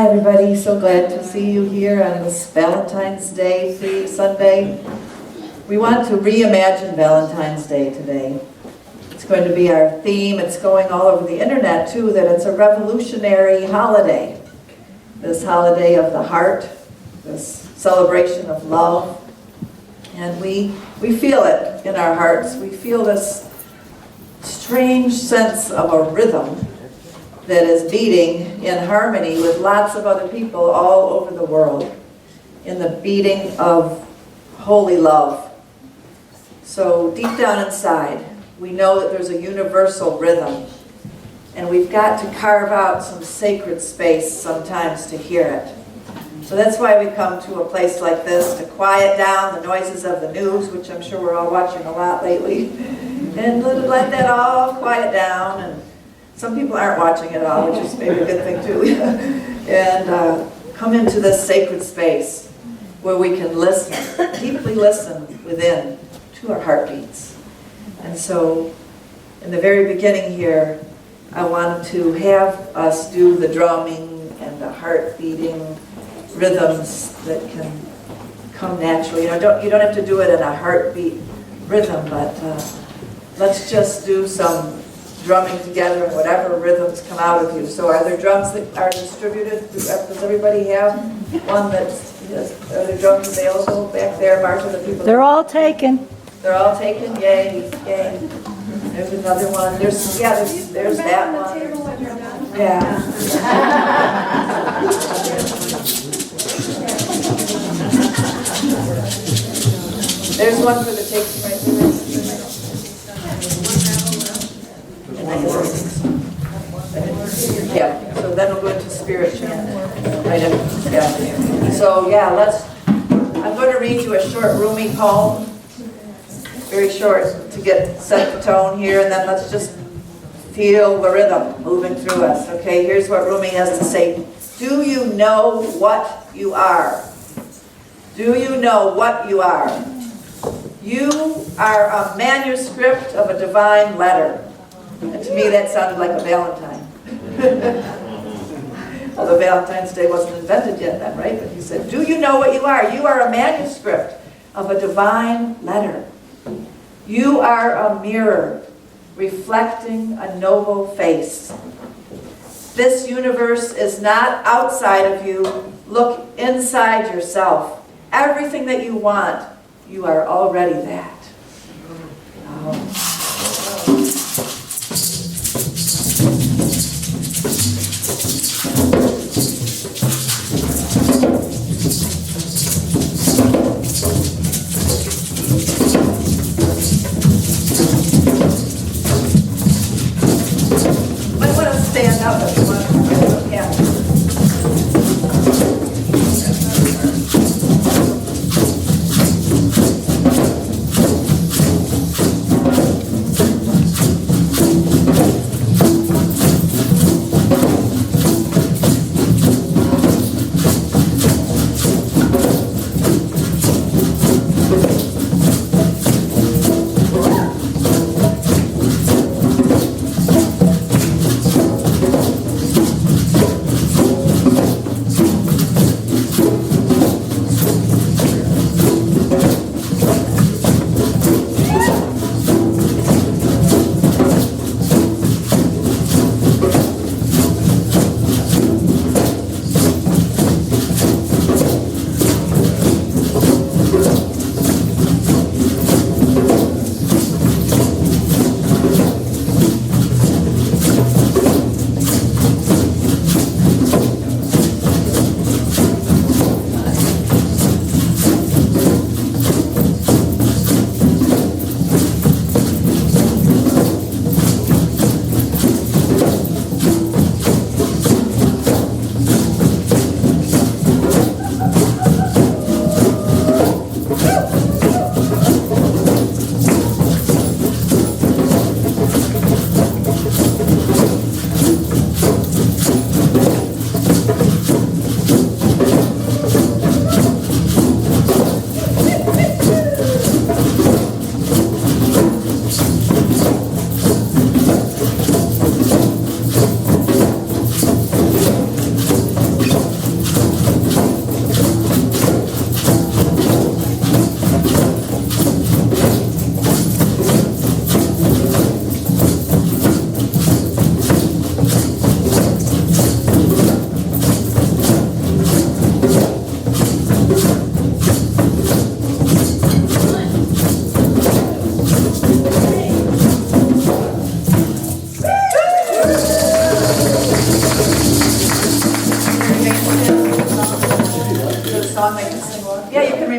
everybody. So glad to see you here on this Valentine's Day free Sunday. We want to reimagine Valentine's Day today. It's going to be our theme. It's going all over the internet too, that it's a revolutionary holiday. This holiday of the heart, this celebration of love. And we feel it in our hearts. We feel this strange sense of a rhythm that is beating in harmony with lots of other people all over the world, in the beating of holy love. So deep down inside, we know that there's a universal rhythm, and we've got to carve out some sacred space sometimes to hear it. So that's why we come to a place like this, to quiet down the noises of the news, which I'm sure we're all watching a lot lately, and let that all quiet down. And some people aren't watching it all, which is maybe a good thing too. And come into this sacred space where we can listen, deeply listen within to our heartbeats. And so in the very beginning here, I wanted to have us do the drumming and the heart beating rhythms that can come naturally. You don't have to do it in a heartbeat rhythm, but let's just do some drumming together and whatever rhythms come out of you. So are there drums that are distributed? Does everybody have one are there drums available back there, Martha? The people. They're all taken. They're all taken. Yay! Yay! There's another one. There's that one. Yeah. There's one for the takes right there. Yeah, so then we'll go into spirit chant. Right in, yeah. So yeah, I'm going to read you a short Rumi poem. Very short to set the tone here, and then let's just feel the rhythm moving through us. Okay, here's what Rumi has to say. Do you know what you are? Do you know what you are? You are a manuscript of a divine letter. And to me that sounded like a Valentine. Although Valentine's Day wasn't invented yet then, right? But he said, do you know what you are? You are a manuscript of a divine letter. You are a mirror reflecting a noble face. This universe is not outside of you. Look inside yourself. Everything that you want, you are already that. Might want to stand up if you want to. Yeah.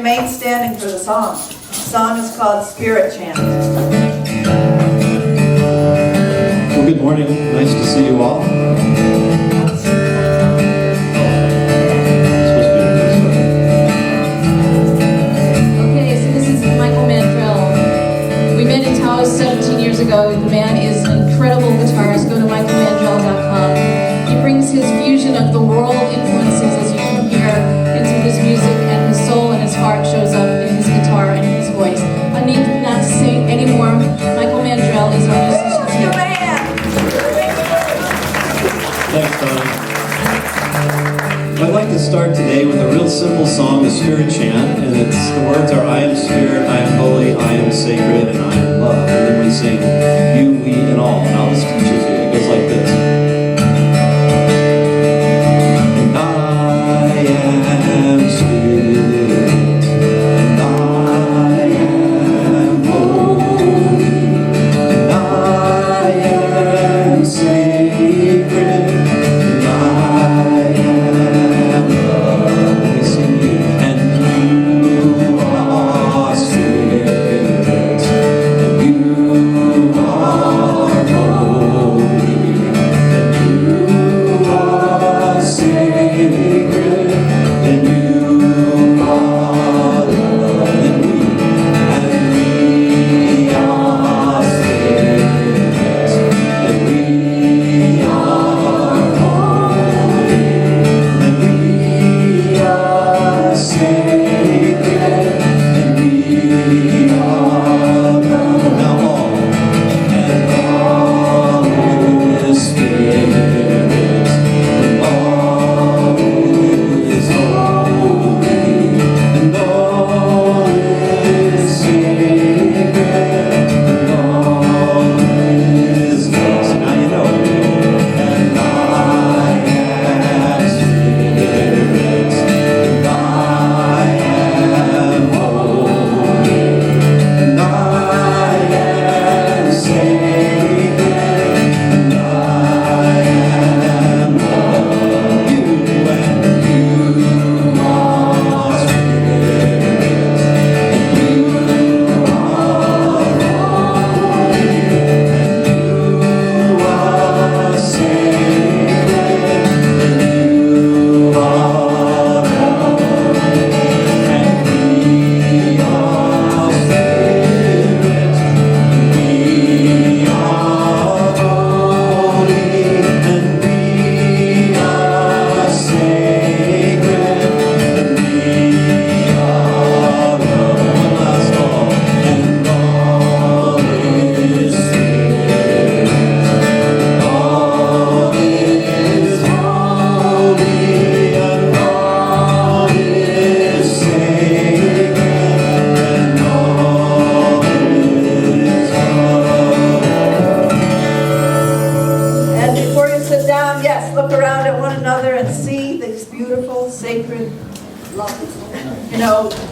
remain standing for the song. The song is called Spirit Chant. Well, good morning. Nice to see you all. Okay, so this is Michael Mandrell. We met in Taos 17 years ago. The man is an incredible guitarist. Go to michaelmandrell.com. He brings his fusion of the world influences, as you can hear, into his music, and his soul and his heart shows up in his guitar and in his voice. I need not to say anymore. Michael Mandrell is our musician here. Thanks, Tony. I'd like to start today with a real simple song, the Spirit Chant, and the words are, I am Spirit, I am holy, I am sacred, and I am love. And then we sing, you, we, and all. And I'll just teach it to you. It goes like this. And I am Spirit, and I am holy, and I am sacred.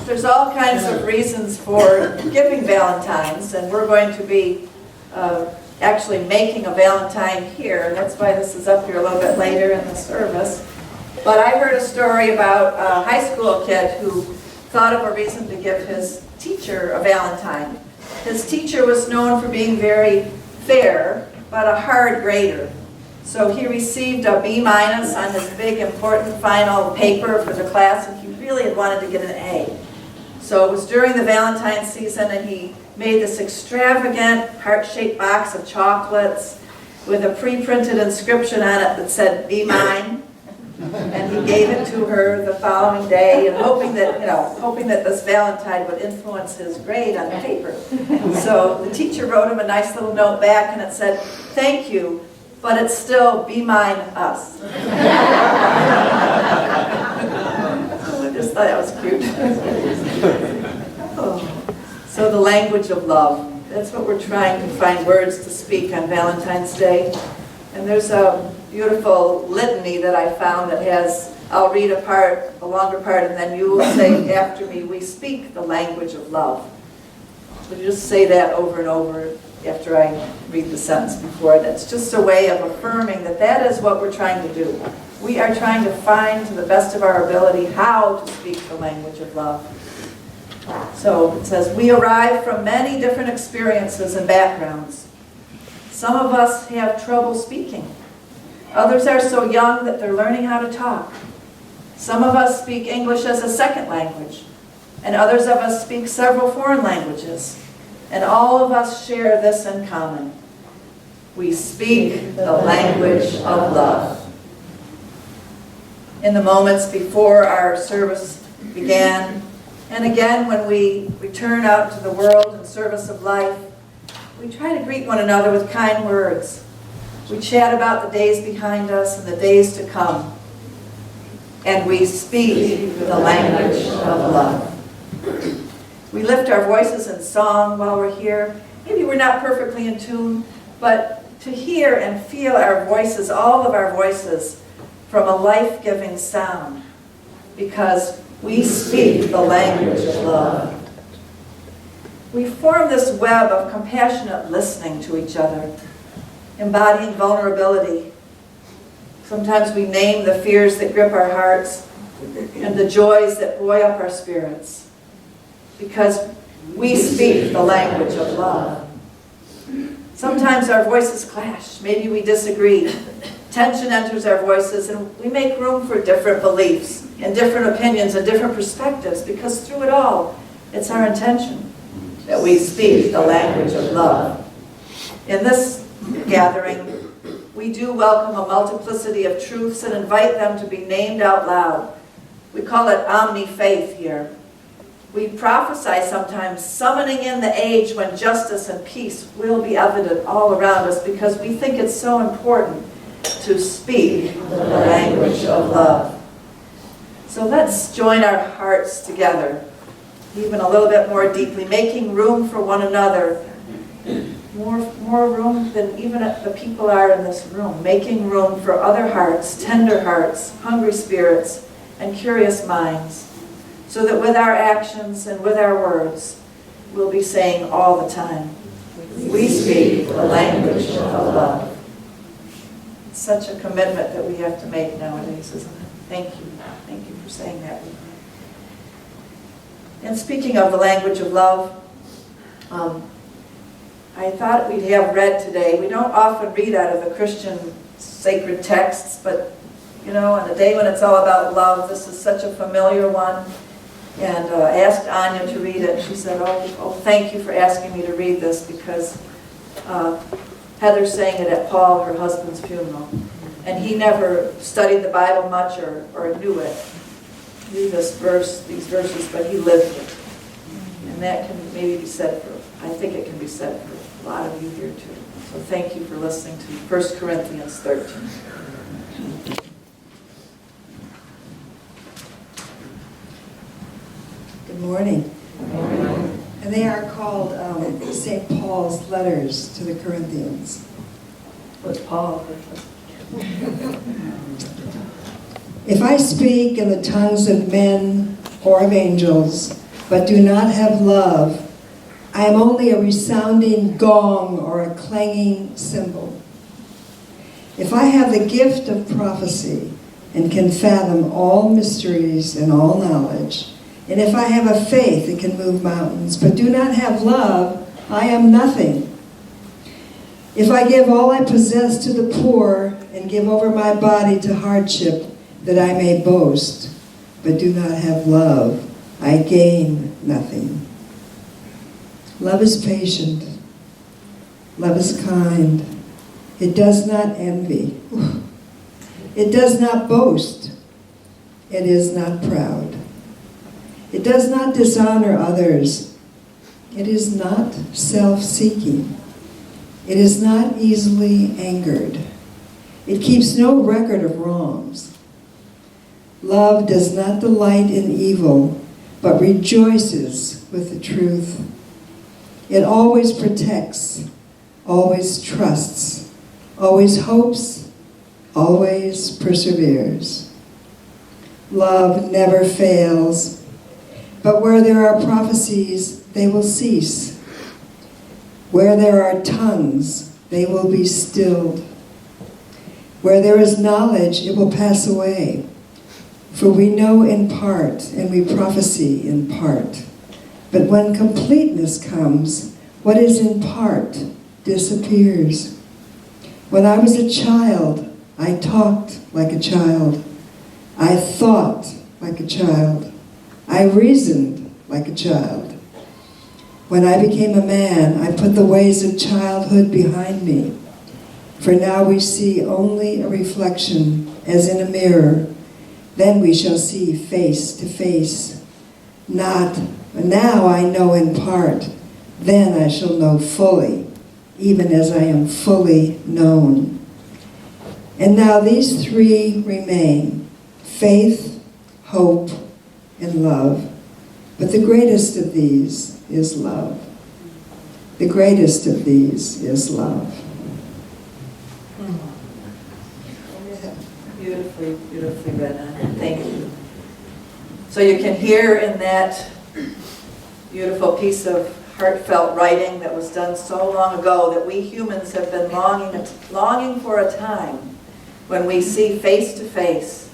There's all kinds of reasons for giving Valentines, and we're going to be actually making a Valentine here, and that's why this is up here a little bit later in the service. But I heard a story about a high school kid who thought of a reason to give his teacher a Valentine. His teacher was known for being very fair, but a hard grader. So he received a B- on his big important final paper for the class, and he really had wanted to get an A. So it was during the Valentine season, and he made this extravagant heart-shaped box of chocolates with a pre-printed inscription on it that said, "Be mine." And he gave it to her the following day, and hoping that this Valentine would influence his grade on the paper. So the teacher wrote him a nice little note back, and it said, "Thank you, but it's still be mine us." I just thought that was cute. Oh. So the language of love. That's what we're trying to find words to speak on Valentine's Day. And there's a beautiful litany that I found that has, I'll read a longer part, and then you will say after me, we speak the language of love. So just say that over and over after I read the sentence before it. It's just a way of affirming that that is what we're trying to do. We are trying to find, to the best of our ability, how to speak the language of love. So it says, we arrive from many different experiences and backgrounds. Some of us have trouble speaking. Others are so young that they're learning how to talk. Some of us speak English as a second language, and others of us speak several foreign languages. And all of us share this in common. We speak the language of love. In the moments before our service began, and again when we return out to the world in service of life, we try to greet one another with kind words. We chat about the days behind us and the days to come. And we speak the language of love. We lift our voices in song while we're here. Maybe we're not perfectly in tune, but to hear and feel our voices, all of our voices, from a life-giving sound, because we speak the language of love. We form this web of compassionate listening to each other, embodying vulnerability. Sometimes we name the fears that grip our hearts and the joys that buoy up our spirits, because we speak the language of love. Sometimes our voices clash. Maybe we disagree. Tension enters our voices, and we make room for different beliefs and different opinions and different perspectives, because through it all, it's our intention that we speak the language of love. In this gathering, we do welcome a multiplicity of truths and invite them to be named out loud. We call it omni-faith here. We prophesy sometimes, summoning in the age when justice and peace will be evident all around us, because we think it's so important to speak the language of love. So let's join our hearts together, even a little bit more deeply, making room for one another. More room than even the people are in this room, making room for other hearts, tender hearts, hungry spirits, and curious minds, so that with our actions and with our words, we'll be saying all the time, we speak the language of love. It's such a commitment that we have to make nowadays, isn't it? Thank you. Thank you for saying that. And speaking of the language of love, I thought we'd have read today. We don't often read out of the Christian sacred texts, but you know, on a day when it's all about love, this is such a familiar one. And I asked Anya to read it. She said, oh, thank you for asking me to read this, because Heather's saying it at Paul, her husband's funeral. And he never studied the Bible much or knew these verses, but he lived it. And that can maybe be said I think it can be said for a lot of you here too. So thank you for listening to 1 Corinthians 13. Good morning. And they are called St. Paul's letters to the Corinthians. What's Paul? If I speak in the tongues of men or of angels, but do not have love, I am only a resounding gong or a clanging cymbal. If I have the gift of prophecy and can fathom all mysteries and all knowledge, and if I have a faith that can move mountains, but do not have love, I am nothing. If I give all I possess to the poor and give over my body to hardship that I may boast, but do not have love, I gain nothing. Love is patient. Love is kind. It does not envy. It does not boast. It is not proud. It does not dishonor others. It is not self-seeking. It is not easily angered. It keeps no record of wrongs. Love does not delight in evil, but rejoices with the truth. It always protects, always trusts, always hopes, always perseveres. Love never fails, but where there are prophecies, they will cease. Where there are tongues, they will be stilled. Where there is knowledge, it will pass away. For we know in part, and we prophesy in part. But when completeness comes, what is in part disappears. When I was a child, I talked like a child. I thought like a child. I reasoned like a child. When I became a man, I put the ways of childhood behind me. For now we see only a reflection, as in a mirror. Then we shall see face to face. Now I know in part, then I shall know fully, even as I am fully known. And now these three remain: faith, hope, and love. But the greatest of these is love. The greatest of these is love. Beautifully, beautifully read on. Thank you. So you can hear in that beautiful piece of heartfelt writing that was done so long ago that we humans have been longing for a time when we see face to face,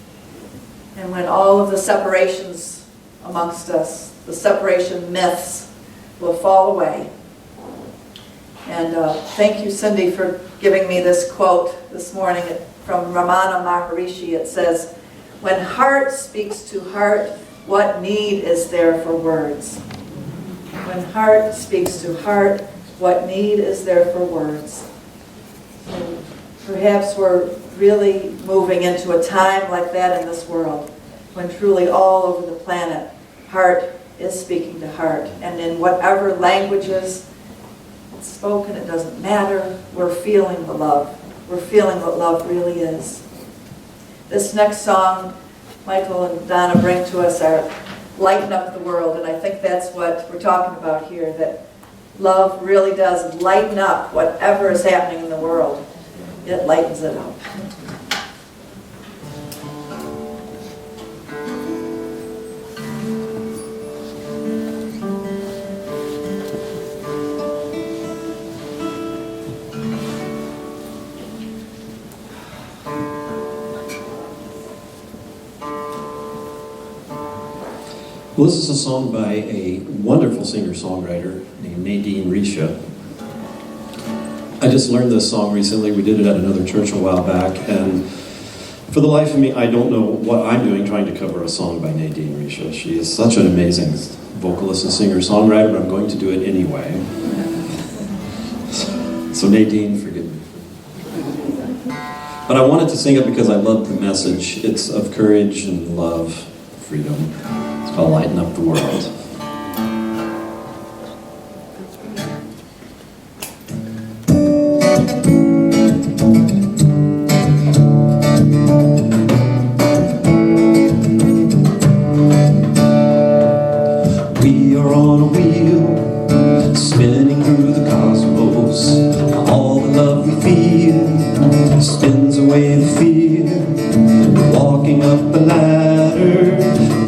and when all of the separations amongst us, the separation myths, will fall away. And thank you, Cindy, for giving me this quote this morning from Ramana Maharishi. It says, "When heart speaks to heart, what need is there for words?" When heart speaks to heart, what need is there for words? So perhaps we're really moving into a time like that in this world, when truly all over the planet, heart is speaking to heart. And in whatever languages it's spoken, it doesn't matter. We're feeling the love. We're feeling what love really is. This next song Michael and Donna bring to us are Lighten Up the World, and I think that's what we're talking about here, that love really does lighten up whatever is happening in the world. It lightens it up. Well, this is a song by a wonderful singer-songwriter named Nadine Risha. I just learned this song recently. We did it at another church a while back, and for the life of me, I don't know what I'm doing trying to cover a song by Nadine Risha. She is such an amazing vocalist and singer-songwriter, but I'm going to do it anyway. So Nadine, forgive me. But I wanted to sing it because I love the message. It's of courage and love, freedom. It's called Lighten Up the World. We are on a wheel, spinning through the cosmos. All the love we feel spins away the fear. Walking up a ladder,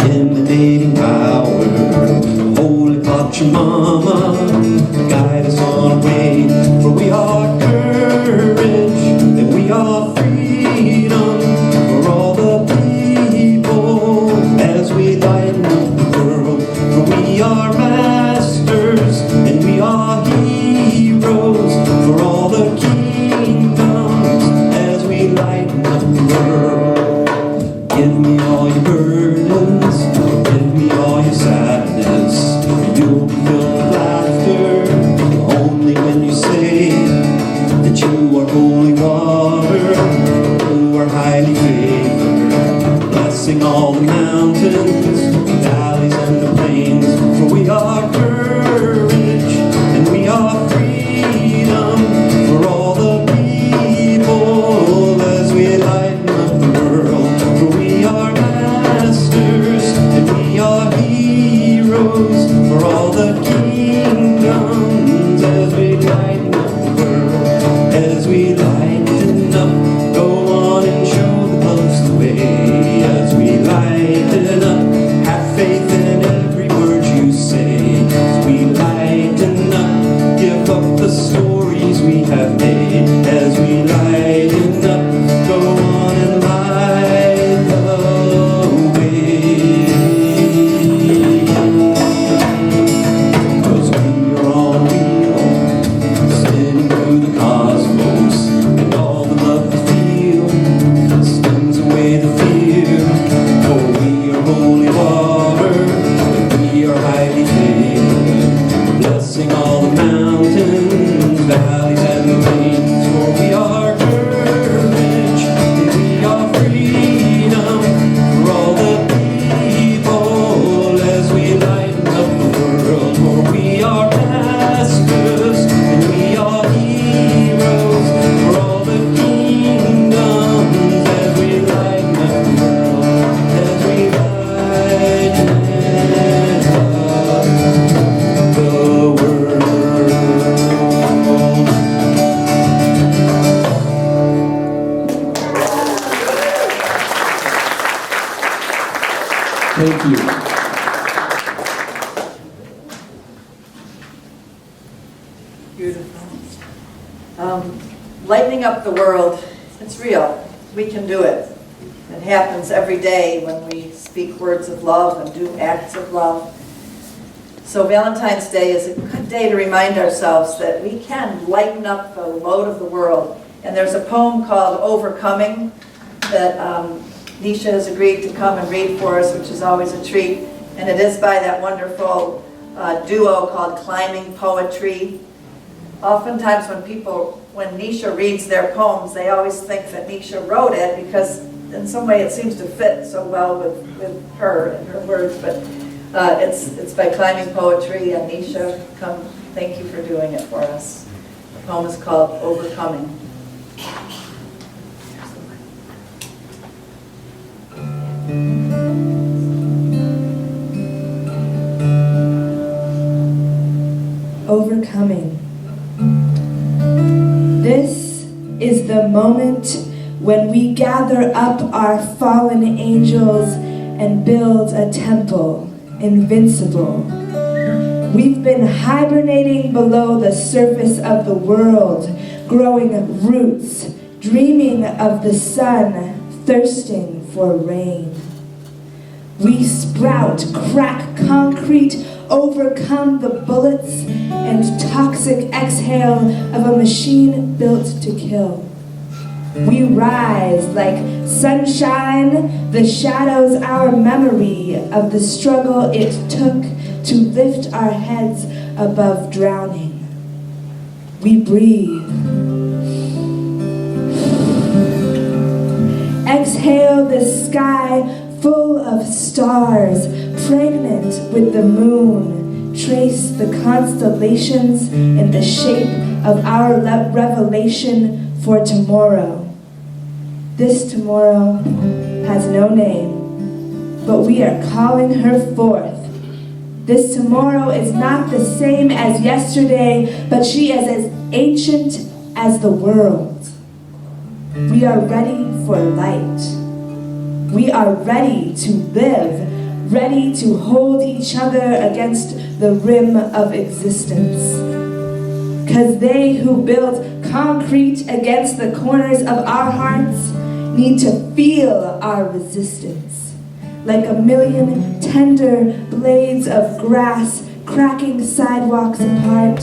emanating power. Holy Pachamama, guide us on our way. For we are courage, and we are freedom for all the people as we lighten up the world. For we are masters, and we are heroes for all the kingdoms as we lighten up the world. Give me all your burdens, give me all your sadness. You'll be filled with laughter only when you say that you are holy water, you are highly favored, blessing all the mountains, valleys and the plains. For we are courage and we are freedom for all the people as we lighten up the world. For we are masters and we are heroes for all the kingdoms as we lighten up the world. As we lighten up, go on and show the love's the way. As we lighten up, have faith in every word you say. As we lighten up, give up the stories we have made. As we lighten up, go on and light the way. Thank you. Beautiful. Lightening up the world, it's real. We can do it. It happens every day when we speak words of love and do acts of love. So Valentine's Day is a good day to remind ourselves that we can lighten up the load of the world. And there's a poem called Overcoming that Nisha has agreed to come and read for us, which is always a treat. And it is by that wonderful duo called Climbing Poetry. Oftentimes when Nisha reads their poems, they always think that Nisha wrote it because in some way it seems to fit so well with her and her words. But it's by Climbing Poetry, and Nisha, come, thank you for doing it for us. The poem is called Overcoming. Overcoming. This is the moment when we gather up our fallen angels and build a temple, invincible. We've been hibernating below the surface of the world, growing roots, dreaming of the sun, thirsting for rain. We sprout, crack concrete, overcome the bullets and toxic exhale of a machine built to kill. We rise like sunshine, the shadows our memory of the struggle it took to lift our heads above drowning. We breathe. Exhale the sky full of stars, pregnant with the moon. Trace the constellations in the shape of our revelation for tomorrow. This tomorrow has no name, but we are calling her forth. This tomorrow is not the same as yesterday, but she is as ancient as the world. We are ready for light. We are ready to live, ready to hold each other against the rim of existence. 'Cause they who build concrete against the corners of our hearts need to feel our resistance. Like a million tender blades of grass cracking sidewalks apart,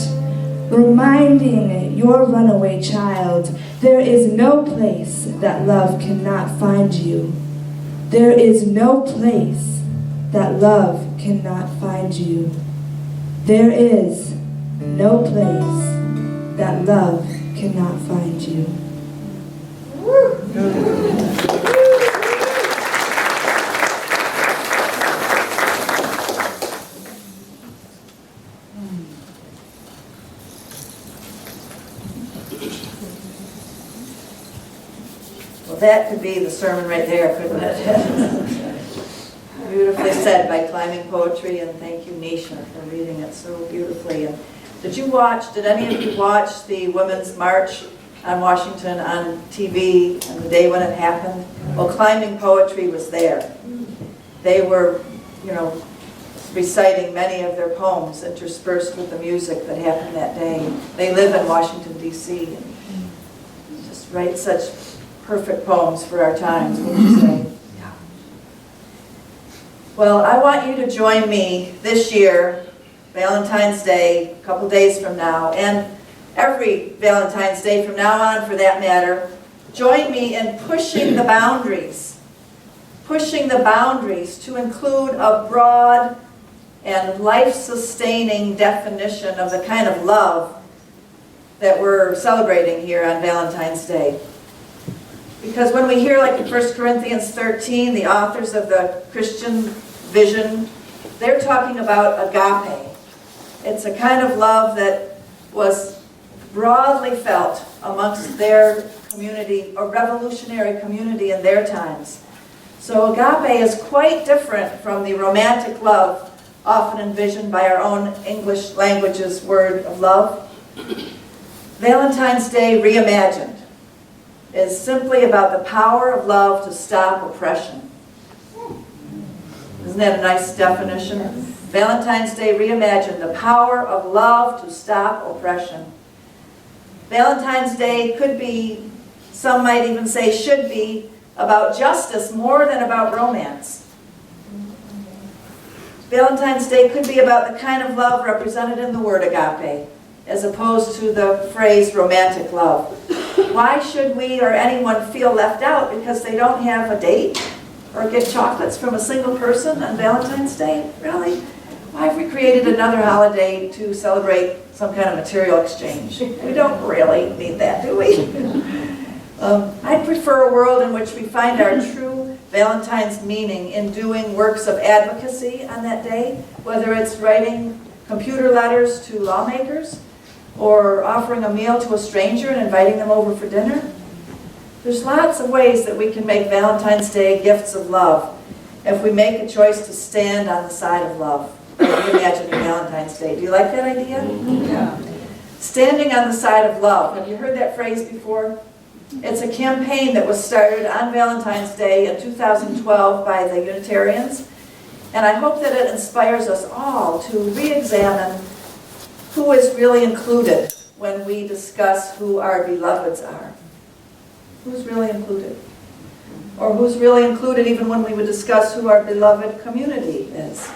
reminding your runaway child there is no place that love cannot find you. There is no place that love cannot find you. There is no place that love cannot find you. Well, that could be the sermon right there, couldn't it? Beautifully said by Climbing Poetry, and thank you, Nisha, for reading it so beautifully. And did any of you watch the Women's March on Washington on TV and the day when it happened? Well, Climbing Poetry was there. They were, reciting many of their poems interspersed with the music that happened that day. They live in Washington, D.C. and just write such perfect poems for our times, wouldn't you say? Yeah. Well, I want you to join me this year, Valentine's Day, a couple days from now, and every Valentine's Day from now on for that matter. Join me in pushing the boundaries to include a broad and life-sustaining definition of the kind of love that we're celebrating here on Valentine's Day. Because when we hear, like in 1 Corinthians 13, the authors of the Christian vision, they're talking about agape. It's a kind of love that was broadly felt amongst their community, a revolutionary community in their times. So agape is quite different from the romantic love often envisioned by our own English language's word of love. Valentine's Day Reimagined is simply about the power of love to stop oppression. Isn't Isn't that a nice definition? Valentine's Day reimagined, the power of love to stop oppression. Valentine's Day could be, some might even say should be, about justice more than about romance. Valentine's Day could be about the kind of love represented in the word agape, as opposed to the phrase romantic love. Why should we or anyone feel left out because they don't have a date or get chocolates from a single person on Valentine's Day? Really? Why have we created another holiday to celebrate some kind of material exchange? We don't really need that, do we? I'd prefer a world in which we find our true Valentine's meaning in doing works of advocacy on that day, whether it's writing computer letters to lawmakers or offering a meal to a stranger and inviting them over for dinner. There's lots of ways that we can make Valentine's Day gifts of love if we make a choice to stand on the side of love. Reimagining Valentine's Day. Do you like that idea? Yeah. Standing on the side of love. Have you heard that phrase before? It's a campaign that was started on Valentine's Day in 2012 by the Unitarians, and I hope that it inspires us all to re-examine who is really included when we discuss who our beloveds are. Who's really included? Or who's really included even when we would discuss who our beloved community is.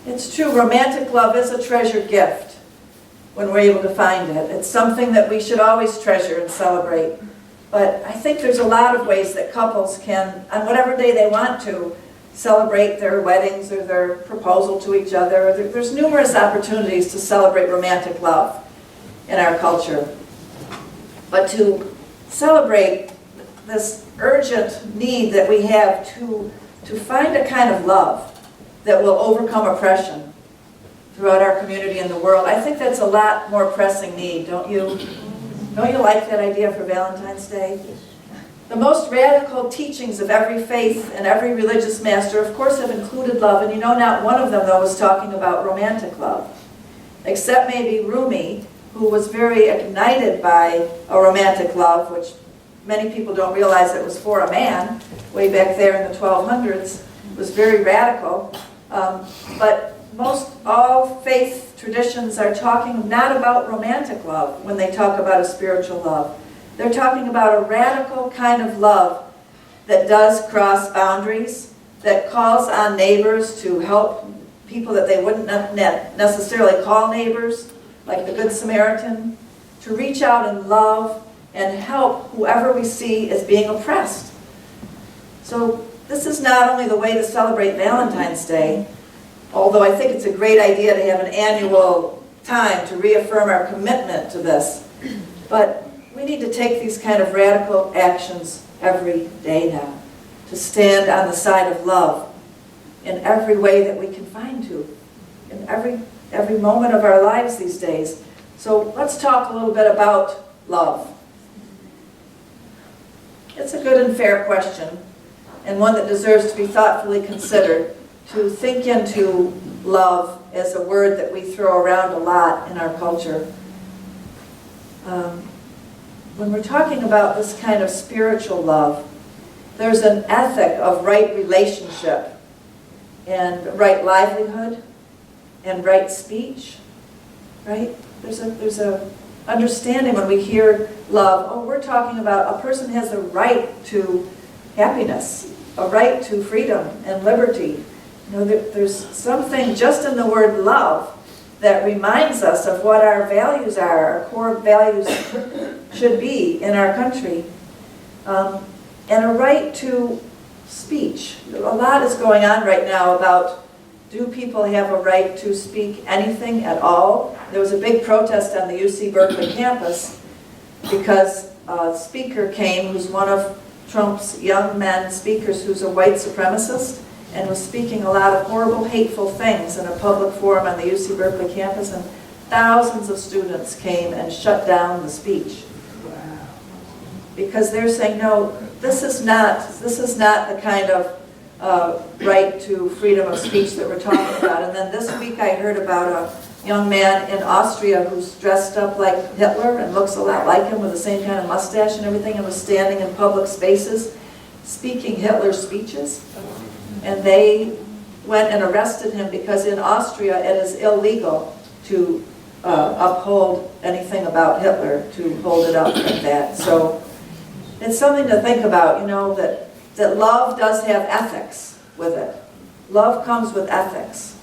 It's true, romantic love is a treasured gift when we're able to find it. It's something that we should always treasure and celebrate. But I think there's a lot of ways that couples can, on whatever day they want to, celebrate their weddings or their proposal to each other. There's numerous opportunities to celebrate romantic love in our culture. But to celebrate this urgent need that we have to find a kind of love that will overcome oppression throughout our community and the world, I think that's a lot more pressing need, don't you? Don't you like that idea for Valentine's Day? The most radical teachings of every faith and every religious master, of course, have included love, and you know not one of them, though, was talking about romantic love. Except maybe Rumi, who was very ignited by a romantic love, which many people don't realize it was for a man, way back there in the 1200s. It was very radical. But most all faith traditions are talking not about romantic love when they talk about a spiritual love. They're talking about a radical kind of love that does cross boundaries, that calls on neighbors to help people that they wouldn't necessarily call neighbors, like the Good Samaritan, to reach out and love and help whoever we see as being oppressed. So this is not only the way to celebrate Valentine's Day, although I think it's a great idea to have an annual time to reaffirm our commitment to this, but we need to take these kind of radical actions every day now, to stand on the side of love in every way that we can find to, in every moment of our lives these days. So let's talk a little bit about love. It's a good and fair question, and one that deserves to be thoughtfully considered, to think into love as a word that we throw around a lot in our culture. When we're talking about this kind of spiritual love, there's an ethic of right relationship and right livelihood and right speech, right? There's a understanding when we hear love, oh, we're talking about a person has a right to happiness, a right to freedom and liberty. You know, there's something just in the word love that reminds us of what our values are, our core values should be in our country. And a right to speech. A lot is going on right now about, do people have a right to speak anything at all? There was a big protest on the UC Berkeley campus because a speaker came who's one of Trump's young men speakers who's a white supremacist and was speaking a lot of horrible, hateful things in a public forum on the UC Berkeley campus, and thousands of students came and shut down the speech. Because they're saying, no, this is not the kind of right to freedom of speech that we're talking about. And then this week I heard about a young man in Austria who's dressed up like Hitler and looks a lot like him with the same kind of mustache and everything, and was standing in public spaces speaking Hitler's speeches. And they went and arrested him because in Austria it is illegal to uphold anything about Hitler, to hold it up like that. So it's something to think about, you know, that love does have ethics with it. Love comes with ethics.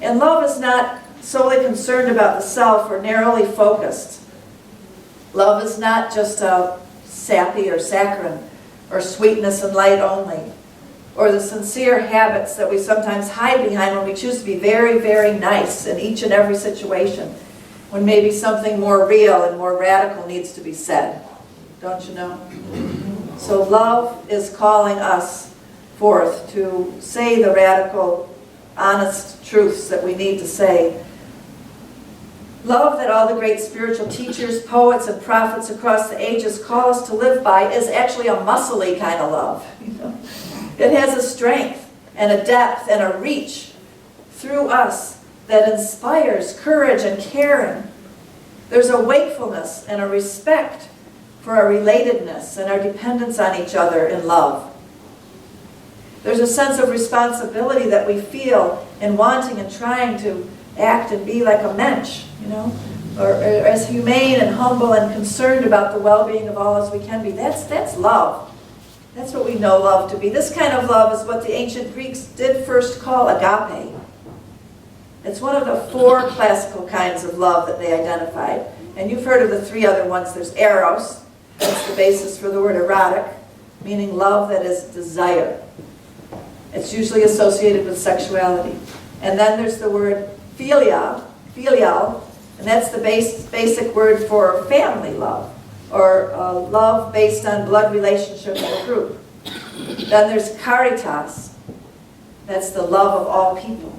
And love is not solely concerned about the self or narrowly focused. Love is not just sappy or saccharine or sweetness and light only, or the sincere habits that we sometimes hide behind when we choose to be very, very nice in each and every situation, when maybe something more real and more radical needs to be said. Don't you know? So love is calling us forth to say the radical, honest truths that we need to say. Love that all the great spiritual teachers, poets, and prophets across the ages call us to live by is actually a muscly kind of love. You know? It has a strength and a depth and a reach through us that inspires courage and caring. There's a wakefulness and a respect for our relatedness and our dependence on each other in love. There's a sense of responsibility that we feel in wanting and trying to act and be like a mensch, you know, or as humane and humble and concerned about the well-being of all as we can be. That's love. That's what we know love to be. This kind of love is what the ancient Greeks did first call agape. It's one of the 4 classical kinds of love that they identified. And you've heard of the 3 other ones. There's eros. That's the basis for the word erotic, meaning love that is desire. It's usually associated with sexuality. And then there's the word filial, and that's the basic word for family love, or love based on blood relationship in a group. Then there's caritas, that's the love of all people.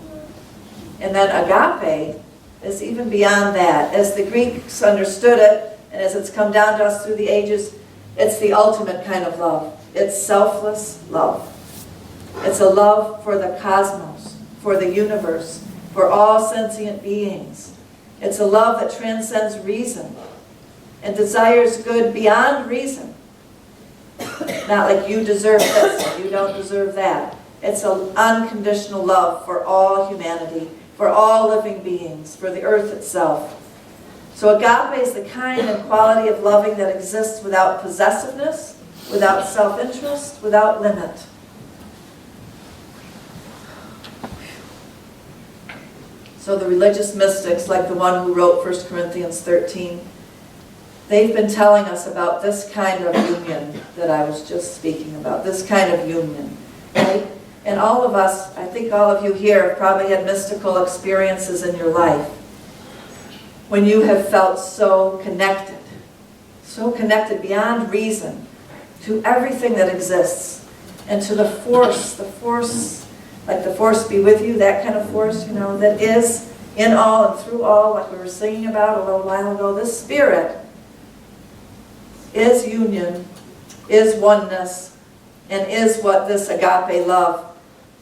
And then agape is even beyond that. As the Greeks understood it, and as it's come down to us through the ages, it's the ultimate kind of love. It's selfless love. It's a love for the cosmos, for the universe, for all sentient beings. It's a love that transcends reason and desires good beyond reason. Not like you deserve this and you don't deserve that. It's an unconditional love for all humanity, for all living beings, for the earth itself. So agape is the kind and quality of loving that exists without possessiveness, without self-interest, without limit. So the religious mystics, like the one who wrote 1 Corinthians 13, they've been telling us about this kind of union that I was just speaking about, this kind of union, right? And all of us, I think all of you here have probably had mystical experiences in your life when you have felt so connected beyond reason to everything that exists and to the force, like the force be with you, that kind of force, you know, that is in all and through all, like we were singing about a little while ago. This spirit is union, is oneness, and is what this agape love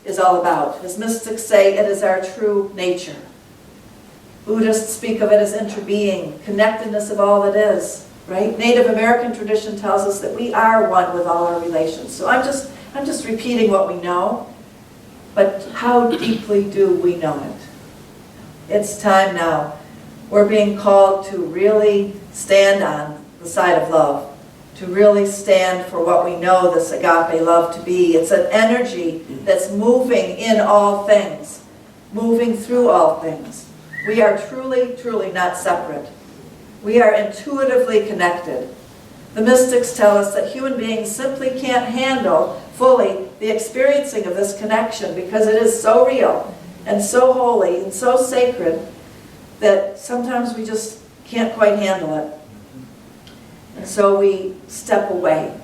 is all about. As mystics say, it is our true nature. Buddhists speak of it as interbeing, connectedness of all that is, right? Native American tradition tells us that we are one with all our relations. So I'm just repeating what we know, but how deeply do we know it? It's time now. We're being called to really stand on the side of love, to really stand for what we know this agape love to be. It's an energy that's moving in all things, moving through all things. We are truly, truly not separate. We are intuitively connected. The mystics tell us that human beings simply can't handle fully the experiencing of this connection because it is so real and so holy and so sacred that sometimes we just can't quite handle it. And so we step away.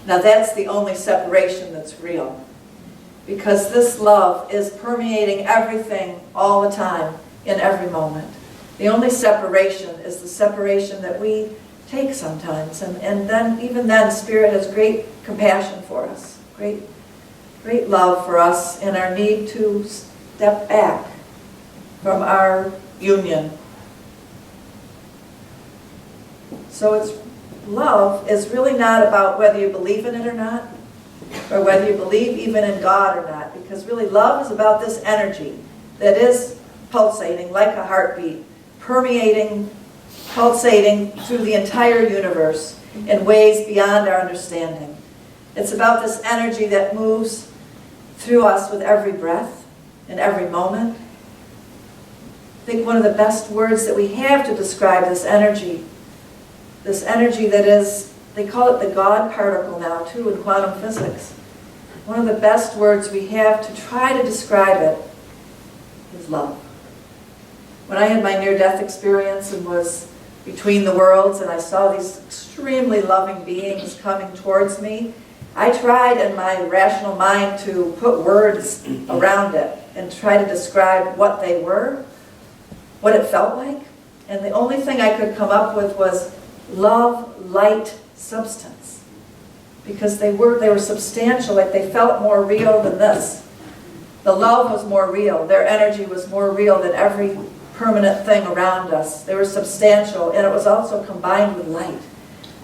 Now that's the only separation that's real, because this love is permeating everything all the time, in every moment. The only separation is the separation that we take sometimes, and then even then Spirit has great compassion for us, great love for us, and our need to step back from our union. So love is really not about whether you believe in it or not. or whether you believe even in God or not, because really love is about this energy that is pulsating like a heartbeat, permeating, pulsating through the entire universe in ways beyond our understanding. It's about this energy that moves through us with every breath and every moment. I think one of the best words that we have to describe this energy that is, they call it the God particle now too in quantum physics. One of the best words we have to try to describe it is love. When I had my near-death experience and was between the worlds and I saw these extremely loving beings coming towards me, I tried in my rational mind to put words around it and try to describe what they were, what it felt like, and the only thing I could come up with was love, light, substance. Because they were substantial, like they felt more real than this. The love was more real. Their energy was more real than every permanent thing around us. They were substantial, and it was also combined with light.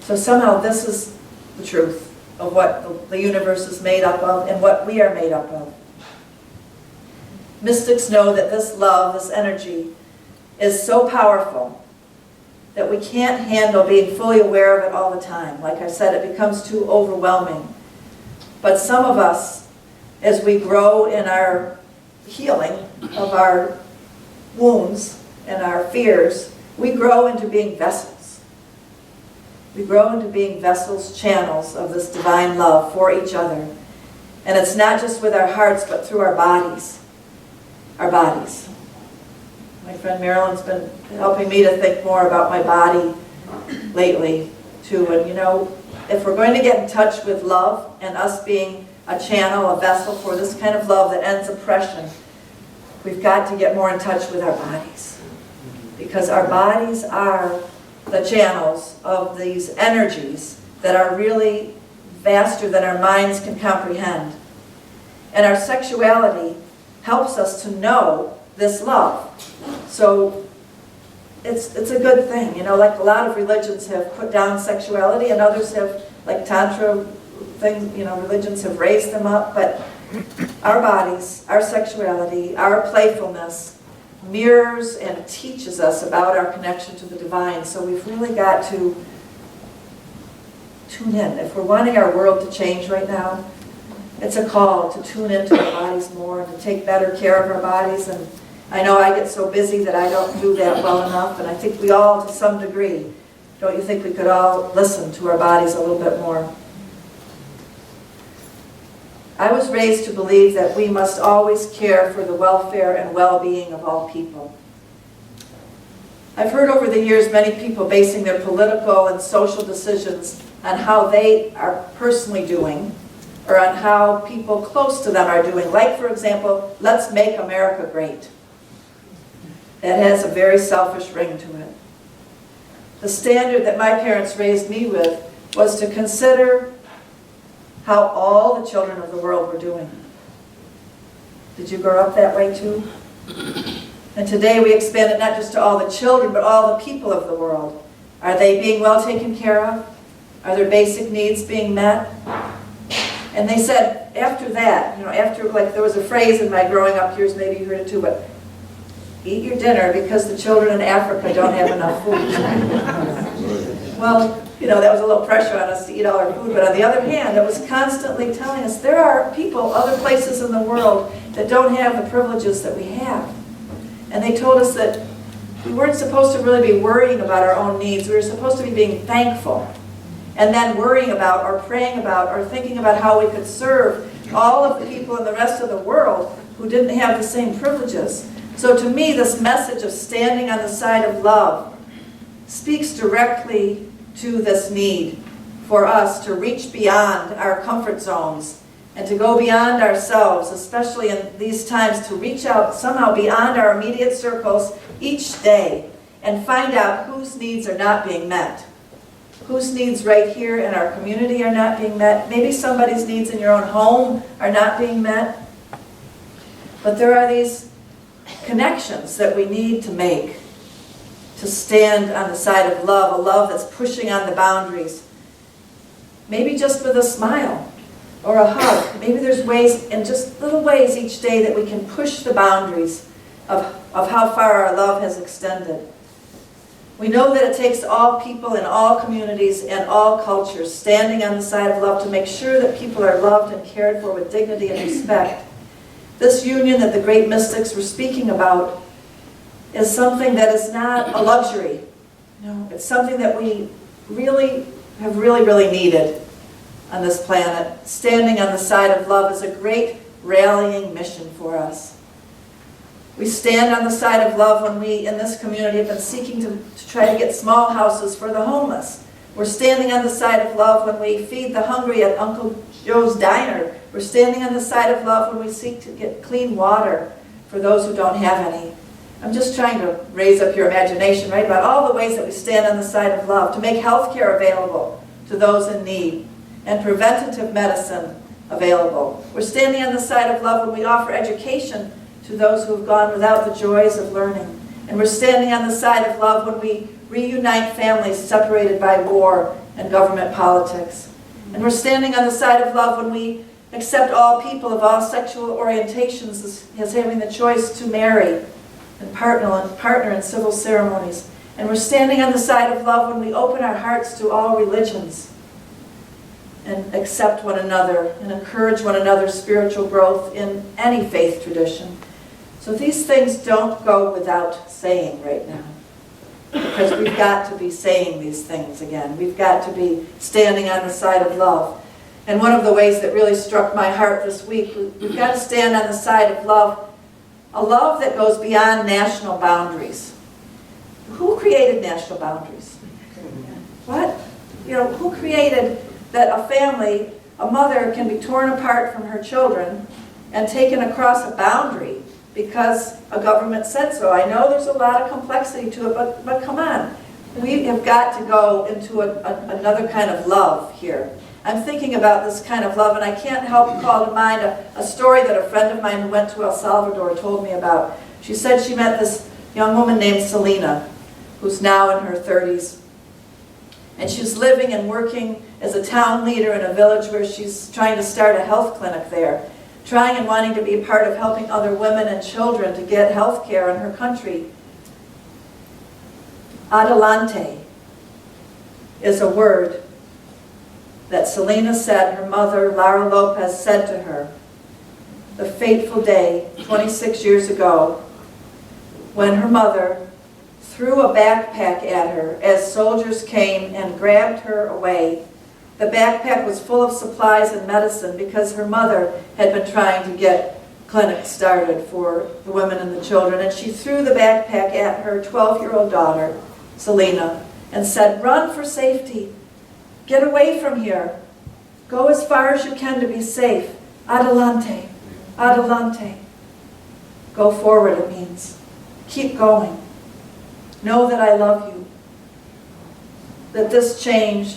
So somehow this is the truth of what the universe is made up of and what we are made up of. Mystics know that this love, this energy, is so powerful that we can't handle being fully aware of it all the time. Like I said, it becomes too overwhelming. But some of us, as we grow in our healing of our wounds and our fears, we grow into being vessels. We grow into being vessels, channels of this divine love for each other. And it's not just with our hearts, but through our bodies. Our bodies. My friend Marilyn's been helping me to think more about my body lately, too. And you know, if we're going to get in touch with love and us being a channel, a vessel for this kind of love that ends oppression, we've got to get more in touch with our bodies. Because our bodies are the channels of these energies that are really vaster than our minds can comprehend. And our sexuality helps us to know this love. So it's a good thing. You know, like a lot of religions have put down sexuality and others have, like Tantra things, you know, religions have raised them up. But our bodies, our sexuality, our playfulness mirrors and teaches us about our connection to the divine. So we've really got to tune in. If we're wanting our world to change right now, it's a call to tune into our bodies more, to take better care of our bodies. And I know I get so busy that I don't do that well enough, and I think we all, to some degree, don't you think we could all listen to our bodies a little bit more? I was raised to believe that we must always care for the welfare and well-being of all people. I've heard over the years many people basing their political and social decisions on how they are personally doing, or on how people close to them are doing. Like, for example, let's make America great. That has a very selfish ring to it. The standard that my parents raised me with was to consider how all the children of the world were doing. Did you grow up that way too? And today we expand it not just to all the children, but all the people of the world. Are they being well taken care of? Are their basic needs being met? And they said, after that, you know, after, like, there was a phrase in my growing up years, maybe you heard it too, but eat your dinner because the children in Africa don't have enough food. Well, you know, that was a little pressure on us to eat all our food, but on the other hand, it was constantly telling us there are people, other places in the world, that don't have the privileges that we have. And they told us that we weren't supposed to really be worrying about our own needs. We were supposed to be being thankful, and then worrying about, or praying about, or thinking about how we could serve all of the people in the rest of the world who didn't have the same privileges. So to me, this message of standing on the side of love speaks directly to this need for us to reach beyond our comfort zones and to go beyond ourselves, especially in these times, to reach out somehow beyond our immediate circles each day and find out whose needs are not being met. Whose needs right here in our community are not being met. Maybe somebody's needs in your own home are not being met. But there are these connections that we need to make to stand on the side of love, a love that's pushing on the boundaries. Maybe just with a smile. or a hug. Maybe there's ways, in just little ways each day, that we can push the boundaries of how far our love has extended. We know that it takes all people in all communities and all cultures standing on the side of love to make sure that people are loved and cared for with dignity and respect. This union that the great mystics were speaking about is something that is not a luxury. No, it's something that we really have really needed on this planet. Standing on the side of love is a great rallying mission for us. We stand on the side of love when we, in this community, have been seeking to try to get small houses for the homeless. We're standing on the side of love when we feed the hungry at Uncle Joe's Diner. We're standing on the side of love when we seek to get clean water for those who don't have any. I'm just trying to raise up your imagination, right, about all the ways that we stand on the side of love to make health care available to those in need and preventative medicine available. We're standing on the side of love when we offer education to those who have gone without the joys of learning. And we're standing on the side of love when we reunite families separated by war and government politics. And we're standing on the side of love when we accept all people of all sexual orientations as having the choice to marry and partner in civil ceremonies. And we're standing on the side of love when we open our hearts to all religions and accept one another and encourage one another's spiritual growth in any faith tradition. So these things don't go without saying right now, because we've got to be saying these things again. We've got to be standing on the side of love. And one of the ways that really struck my heart this week, we've got to stand on the side of love, a love that goes beyond national boundaries. Who created national boundaries? What? You know, who created that a family, a mother can be torn apart from her children and taken across a boundary because a government said so? I know there's a lot of complexity to it, but come on. We have got to go into another kind of love here. I'm thinking about this kind of love, and I can't help call to mind a story that a friend of mine who went to El Salvador told me about. She said she met this young woman named Selena, who's now in her 30s. And she's living and working as a town leader in a village where she's trying to start a health clinic there, trying and wanting to be a part of helping other women and children to get health care in her country. Adelante is a word that Selena said her mother, Lara Lopez, said to her the fateful day 26 years ago when her mother threw a backpack at her as soldiers came and grabbed her away. The backpack was full of supplies and medicine because her mother had been trying to get clinics started for the women and the children. And she threw the backpack at her 12-year-old daughter, Selena, and said, "Run for safety. Get away from here. Go as far as you can to be safe. Adelante. Adelante." Go forward, it means. Keep going. Know that I love you. That this change,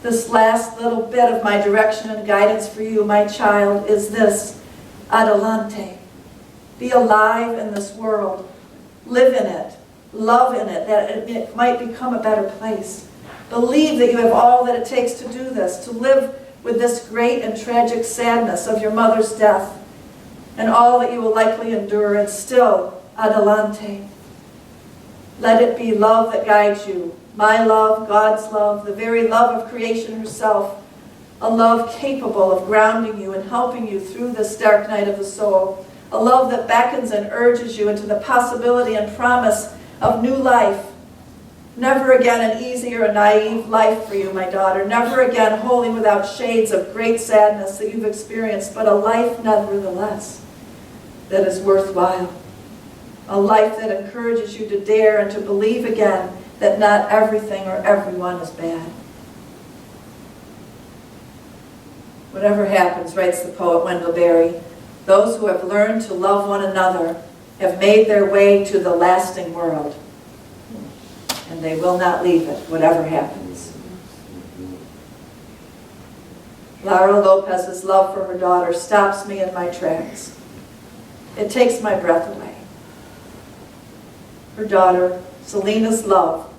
this last little bit of my direction and guidance for you, my child, is this: adelante. Be alive in this world. Live in it. Love in it, that it might become a better place. Believe that you have all that it takes to do this, to live with this great and tragic sadness of your mother's death and all that you will likely endure, and still, adelante. Let it be love that guides you. My love, God's love, the very love of creation herself. A love capable of grounding you and helping you through this dark night of the soul. A love that beckons and urges you into the possibility and promise of new life. Never again an easy or a naive life for you, my daughter. Never again wholly without shades of great sadness that you've experienced, but a life nevertheless that is worthwhile. A life that encourages you to dare and to believe again that not everything or everyone is bad. Whatever happens, writes the poet Wendell Berry, those who have learned to love one another have made their way to the lasting world. And they will not leave it, whatever happens. Lara Lopez's love for her daughter stops me in my tracks. It takes my breath away. Her daughter, Selena's love,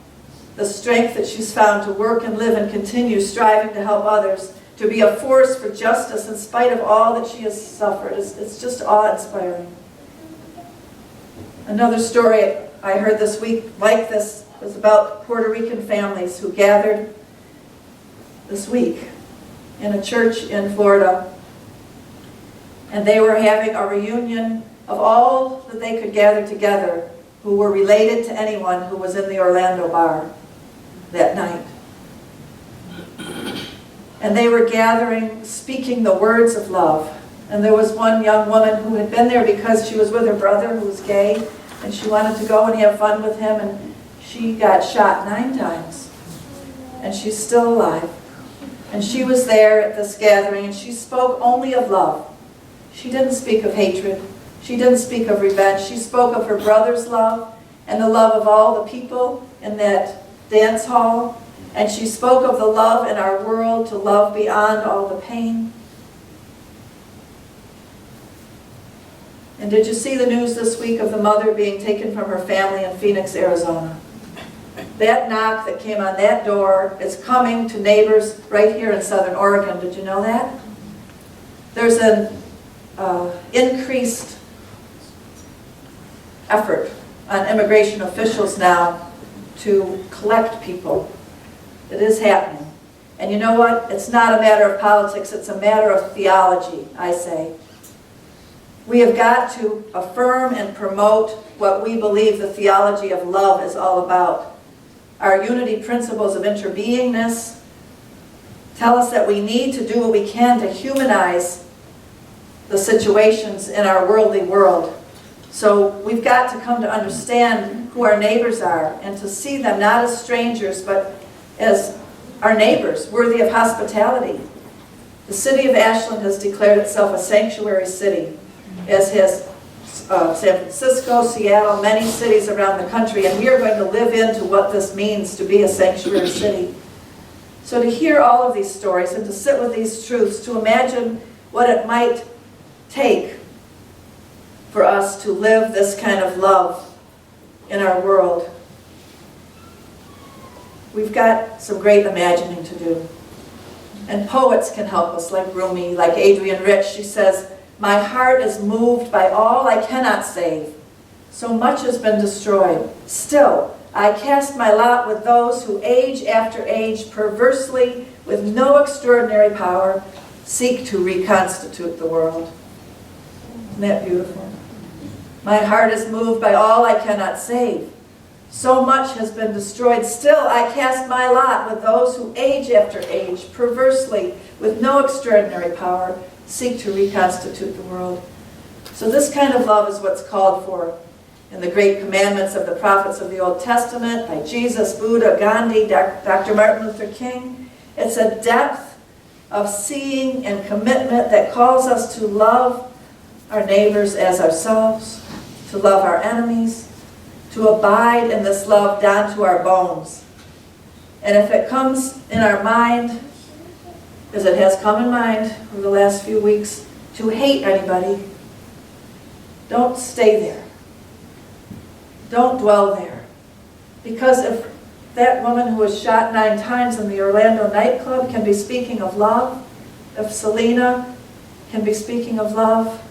the strength that she's found to work and live and continue striving to help others, to be a force for justice in spite of all that she has suffered. It's just awe-inspiring. Another story I heard this week like this was about Puerto Rican families who gathered this week in a church in Florida. And they were having a reunion of all that they could gather together who were related to anyone who was in the Orlando bar that night. And they were gathering, speaking the words of love. And there was one young woman who had been there because she was with her brother who was gay, and she wanted to go and have fun with him, and she got shot 9 times. And she's still alive. And she was there at this gathering, and she spoke only of love. She didn't speak of hatred. She didn't speak of revenge. She spoke of her brother's love and the love of all the people in that dance hall. And she spoke of the love in our world, to love beyond all the pain. And did you see the news this week of the mother being taken from her family in Phoenix, Arizona? That knock that came on that door is coming to neighbors right here in Southern Oregon. Did you know that? There's an increased effort on immigration officials now to collect people. It is happening. And you know what? It's not a matter of politics, it's a matter of theology, I say. We have got to affirm and promote what we believe the theology of love is all about. Our unity principles of interbeingness tell us that we need to do what we can to humanize the situations in our worldly world. So we've got to come to understand who our neighbors are and to see them not as strangers but as our neighbors, worthy of hospitality. The city of Ashland has declared itself a sanctuary city, as has San Francisco, Seattle, many cities around the country, and we are going to live into what this means to be a sanctuary city. So to hear all of these stories and to sit with these truths, to imagine what it might take for us to live this kind of love in our world, we've got some great imagining to do. And poets can help us, like Rumi, like Adrienne Rich. She says, "My heart is moved by all I cannot save. So much has been destroyed. Still, I cast my lot with those who age after age, perversely, with no extraordinary power, seek to reconstitute the world." Isn't that beautiful? My heart is moved by all I cannot save. So much has been destroyed. Still, I cast my lot with those who age after age, perversely, with no extraordinary power, seek to reconstitute the world. So this kind of love is what's called for in the great commandments of the prophets of the Old Testament, by Jesus, Buddha, Gandhi, Dr. Martin Luther King. It's a depth of seeing and commitment that calls us to love our neighbors as ourselves, to love our enemies, to abide in this love down to our bones. And if it comes in our mind, as it has come in mind over the last few weeks, to hate anybody, don't stay there. Don't dwell there. Because if that woman who was shot 9 times in the Orlando nightclub can be speaking of love, if Selena can be speaking of love,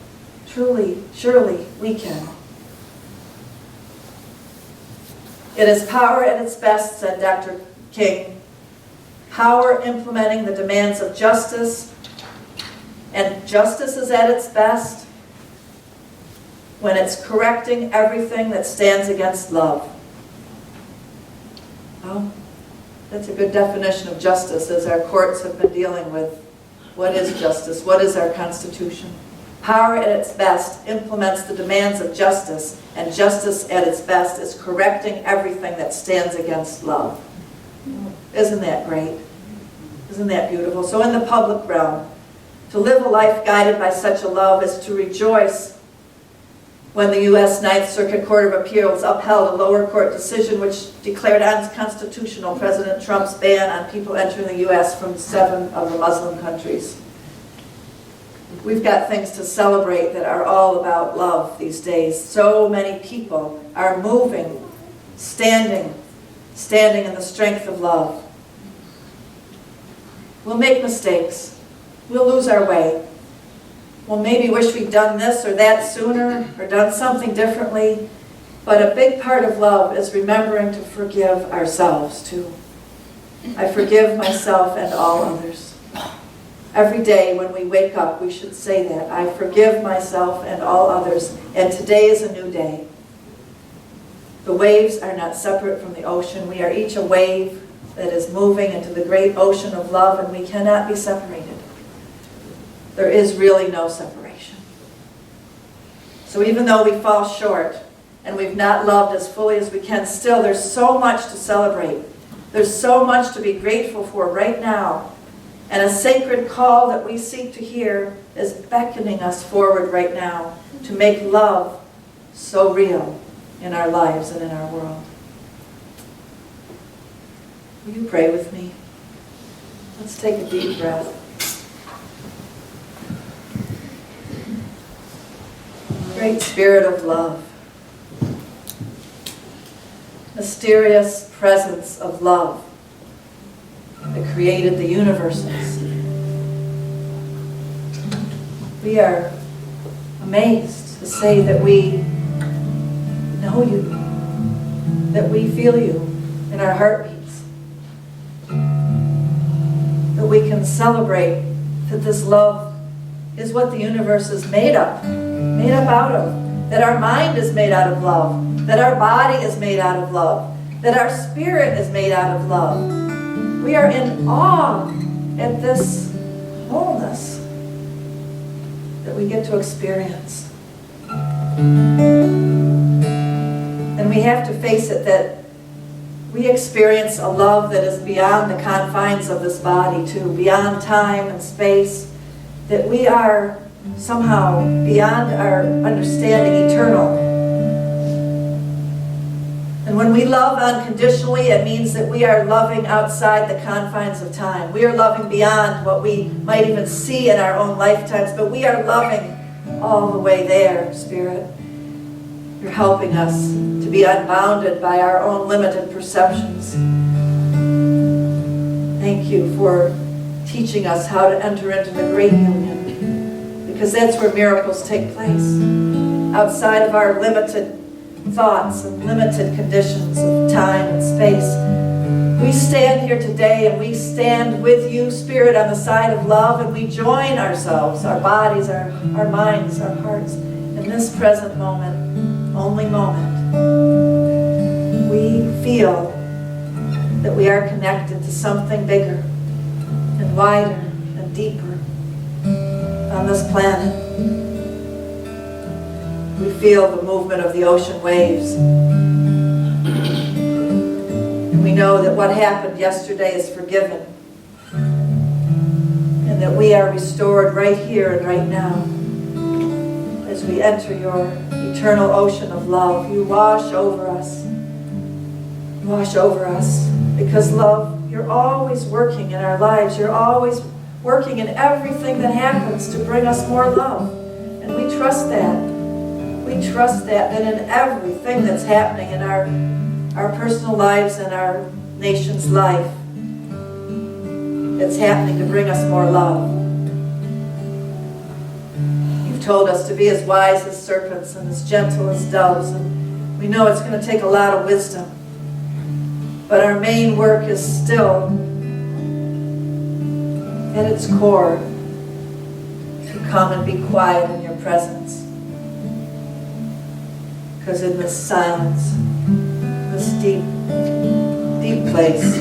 truly, surely we can. It is power at its best, said Dr. King. Power implementing the demands of justice. And justice is at its best when it's correcting everything that stands against love. Well, that's a good definition of justice, as our courts have been dealing with. What is justice? What is our Constitution? Power at its best implements the demands of justice, and justice at its best is correcting everything that stands against love. Isn't that great? Isn't that beautiful? So in the public realm, to live a life guided by such a love is to rejoice when the U.S. Ninth Circuit Court of Appeals upheld a lower court decision which declared unconstitutional President Trump's ban on people entering the U.S. from 7 of the Muslim countries. We've got things to celebrate that are all about love these days. So many people are moving, standing in the strength of love. We'll make mistakes. we'll lose our way. We'll maybe wish we'd done this or that sooner or done something differently. But a big part of love is remembering to forgive ourselves too. I forgive myself and all others. Every day when we wake up, we should say that. I forgive myself and all others, and today is a new day. The waves are not separate from the ocean. We are each a wave that is moving into the great ocean of love, and we cannot be separated. There is really no separation. So even though we fall short and we've not loved as fully as we can, still there's so much to celebrate. There's so much to be grateful for right now. And a sacred call that we seek to hear is beckoning us forward right now to make love so real in our lives and in our world. Will you pray with me? Let's take a deep breath. Great Spirit of love, mysterious presence of love that created the universes. We are amazed to say that we know you, that we feel you in our heartbeats, that we can celebrate that this love is what the universe is made up out of, that our mind is made out of love, that our body is made out of love, that our spirit is made out of love. We are in awe at this wholeness that we get to experience. And we have to face it that we experience a love that is beyond the confines of this body too, beyond time and space, that we are somehow beyond our understanding eternal. And when we love unconditionally, it means that we are loving outside the confines of time. We are loving beyond what we might even see in our own lifetimes, but we are loving all the way there, Spirit. You're helping us to be unbounded by our own limited perceptions. Thank you for teaching us how to enter into the great union, because that's where miracles take place. Outside of our limited thoughts and limited conditions of time and space, we stand here today and we stand with you, Spirit, on the side of love, and we join ourselves, our bodies, our minds, our hearts, in this present moment, only moment. We feel that we are connected to something bigger and wider and deeper on this planet. We feel the movement of the ocean waves. And we know that what happened yesterday is forgiven. And that we are restored right here and right now. As we enter your eternal ocean of love, you wash over us. Wash over us. Because love, you're always working in our lives. You're always working in everything that happens to bring us more love. And we trust that. We trust that in everything that's happening in our personal lives and our nation's life, it's happening to bring us more love. You've told us to be as wise as serpents and as gentle as doves, and we know it's going to take a lot of wisdom. But our main work is still, at its core, to come and be quiet in your presence. Because in this silence, this deep, deep place,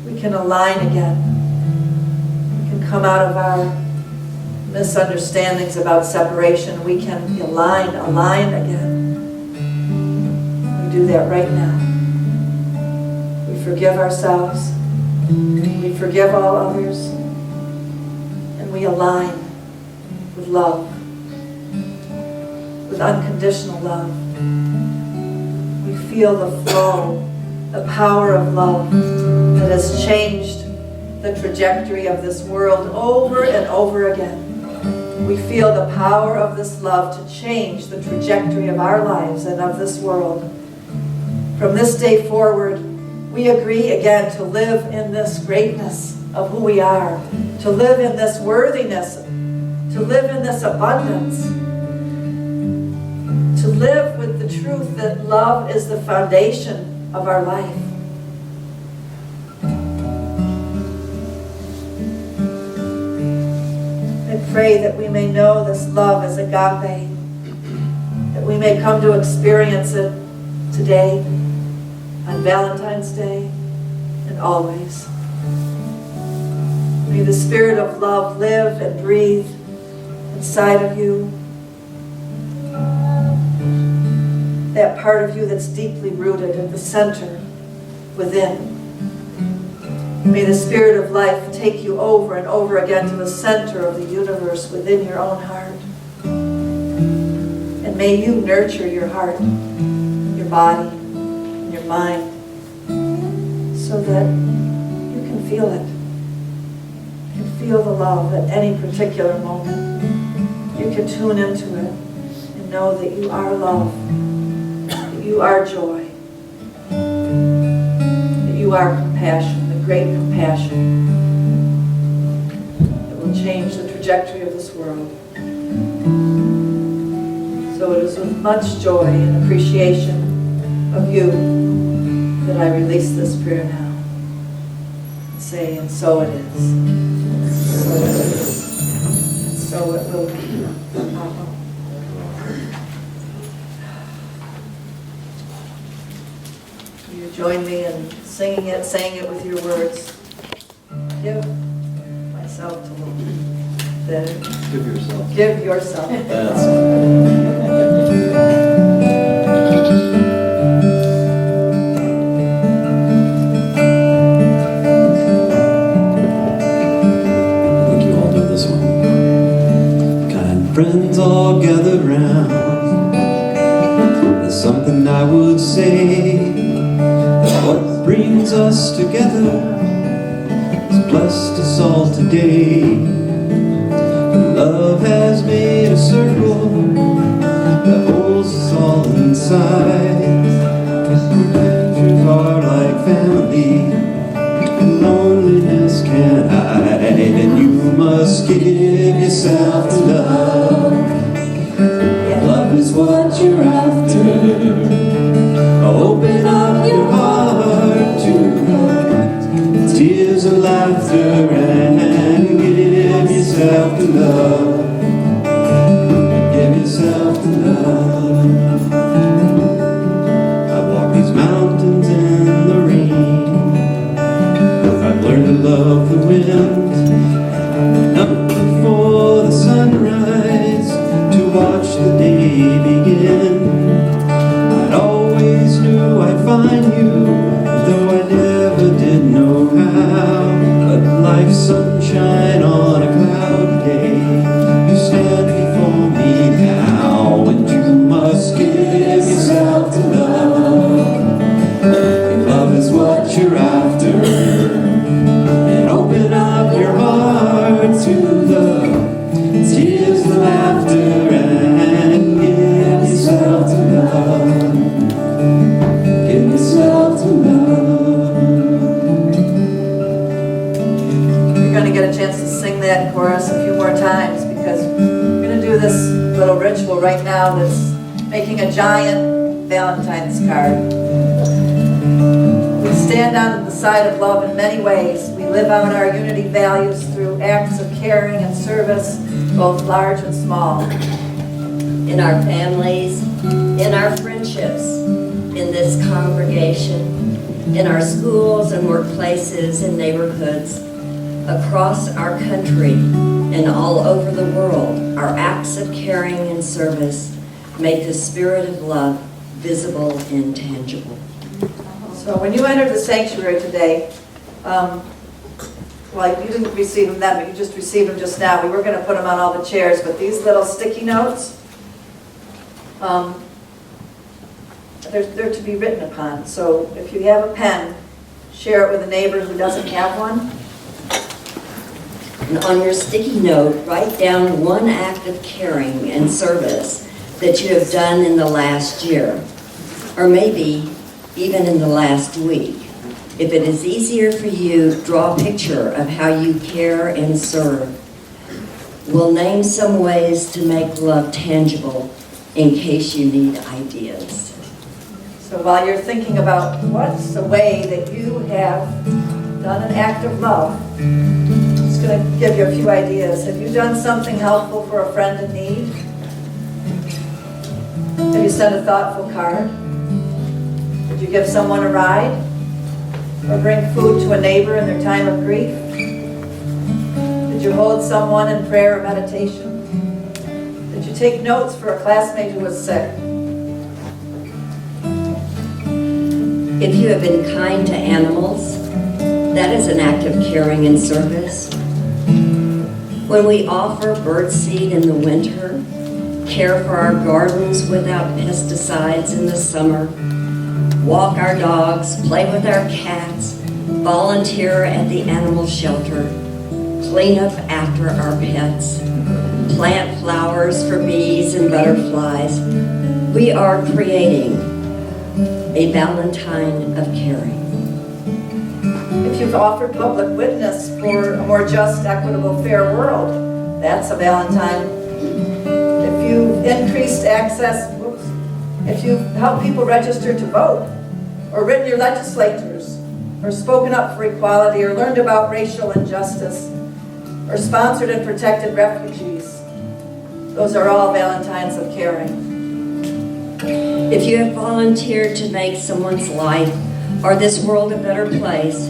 we can align again. We can come out of our misunderstandings about separation. We can align again. We do that right now. We forgive ourselves. We forgive all others. And we align with love. With unconditional love. We feel the flow, the power of love that has changed the trajectory of this world over and over again. We feel the power of this love to change the trajectory of our lives and of this world. From this day forward, we agree again to live in this greatness, of who we are, to live in this worthiness, to live in this abundance, to live with the truth that love is the foundation of our life. I pray that we may know this love as agape, that we may come to experience it today, on Valentine's Day, and always. May the spirit of love live and breathe inside of you. That part of you that's deeply rooted at the center within. May the spirit of life take you over and over again to the center of the universe within your own heart. And may you nurture your heart, your body, and your mind so that you can feel it. You can feel the love at any particular moment. You can tune into it and know that you are love, that you are joy, that you are compassion, the great compassion that will change the trajectory of this world. So it is with much joy and appreciation of you that I release this prayer now. Say, and so it is. So it is. So it will be. You join me in singing it, saying it with your words. Give myself to Lord. Then Give yourself. give yourself. That's friends all gathered round. There's something I would say. What brings us together has blessed us all today. Love has made a circle that holds us all inside. Strangers are like family, and loneliness can't hide. And you must give yourself to love. Love is what you're after. Open up your heart to tears and laughter, and give yourself to love. Give yourself to love. I walk these mountains in the rain. I've learned to love the wind. Up before the sunrise to watch the day begin. I always knew I'd find you, though I never did know how. But life's sunshine on a cloudy day, you stand before me now, and you must give yourself to love. Love is what you're after. Open up your heart to love, tears and laughter, and give yourself to love. Give yourself to love. You're going to get a chance to sing that chorus a few more times because we're going to do this little ritual right now that's making a giant Valentine's card. We stand on the side of love in many ways. We live out our unity values through acts of caring and service, both large and small. In our families, in our friendships, in this congregation, in our schools and workplaces and neighborhoods, across our country and all over the world, our acts of caring and service make the spirit of love visible and tangible. So when you entered the sanctuary today, well, you didn't receive them then, but you just received them just now. We were going to put them on all the chairs, but these little sticky notes, they're to be written upon. So if you have a pen, share it with a neighbor who doesn't have one. And on your sticky note, write down one act of caring and service that you have done in the last year, or maybe even in the last week. If it is easier for you, draw a picture of how you care and serve. We'll name some ways to make love tangible in case you need ideas. So while you're thinking about what's the way that you have done an act of love, I'm just going to give you a few ideas. Have you done something helpful for a friend in need? Have you sent a thoughtful card? Did you give someone a ride? Or bring food to a neighbor in their time of grief? Did you hold someone in prayer or meditation? Did you take notes for a classmate who was sick? If you have been kind to animals, that is an act of caring and service. When we offer birdseed in the winter, care for our gardens without pesticides in the summer, walk our dogs, play with our cats, volunteer at the animal shelter, clean up after our pets, plant flowers for bees and butterflies, we are creating a Valentine of caring. If you've offered public witness for a more just, equitable, fair world, that's a Valentine. If you've increased access, if you've helped people register to vote, or written your legislators, or spoken up for equality, or learned about racial injustice, or sponsored and protected refugees, those are all Valentines of caring. If you have volunteered to make someone's life or this world a better place,